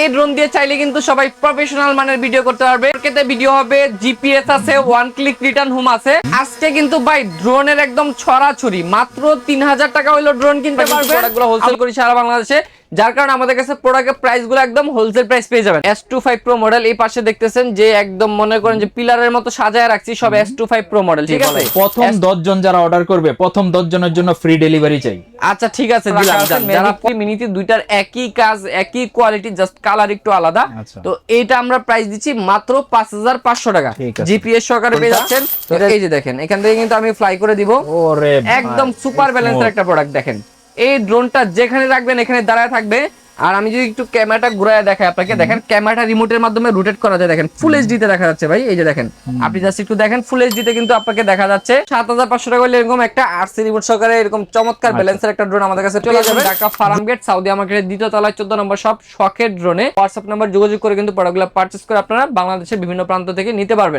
এই ড্রোন দিয়ে চাইলে কিন্তু সবাই প্রফেশনাল মানের ভিডিও করতে পারবে। এতে ভিডিও হবে, জিপিএস আছে, ওয়ান ক্লিক রিটার্ন হোম আছে। আজকে কিন্তু ভাই ড্রোনের একদম ছড়াছড়ি, মাত্র 3000 টাকা হইলো ড্রোন কিনতে পারবে। প্রোডাক্টগুলো হোলসেল করি সারা বাংলাদেশে, যার কারণে আমাদের কাছে প্রোডাক্টের প্রাইস গুলো একদম হোলসেল প্রাইস পেয়ে যাবেন। S25 Pro মডেল এই পাশে দেখতেছেন যে একদম মনে করেন যে পিলারের মতো সাজায় রাখছি, সব S25 Pro মডেল। ঠিক আছে, প্রথম 10 জন যারা অর্ডার করবে, প্রথম 10 জনের জন্য ফ্রি ডেলিভারি চাই। আচ্ছা ঠিক আছে, দিলাম। যারা মিনিতে দুইটার একই কাজ, একই কোয়ালিটি, জাস্ট কালার একটু আলাদা। তো এইটা আমরা প্রাইস দিচ্ছি মাত্র 5500 টাকা, জিপিএস সহকারে পেয়ে যাচ্ছেন। এই যে দেখেন, এখান থেকে কিন্তু আমি ফ্লাই করে দিব। ওরে একদম সুপার ব্যালেন্সের একটা প্রোডাক্ট। দেখেন এই ড্রোনটা যেখানে রাখবেন এখানে দাঁড়ায় থাকবে। আর আমি যদি একটু ক্যামেরাটা ঘুরায় দেখাই আপনাকে, দেখেন ক্যামেরাটা রিমোটের মাধ্যমে রোটেট করা যায়। দেখেন ফুল এইচডি তে দেখা যাচ্ছে ভাই, এই যে দেখেন, আপনি জাস্ট একটু দেখেন ফুল এইচডি তে কিন্তু আপনাকে দেখা যাচ্ছে। 7500 টাকা হলে এরকম একটা আরসি রিমোট সহকারে এরকম চমৎকার ব্যালেন্সের একটা ড্রোন আমাদের কাছে চলে যাবে। ঢাকা ফার্ম গেট সাউদি মার্কেটের দ্বিতীয় তলায় 14 নম্বর শপ শখের ড্রোনে হোয়াটসঅ্যাপ নাম্বার যোগাযোগ করে কিন্তু প্রোডাক্টগুলো পারচেজ করে আপনারা বাংলাদেশের বিভিন্ন প্রান্ত থেকে নিতে পারবেন।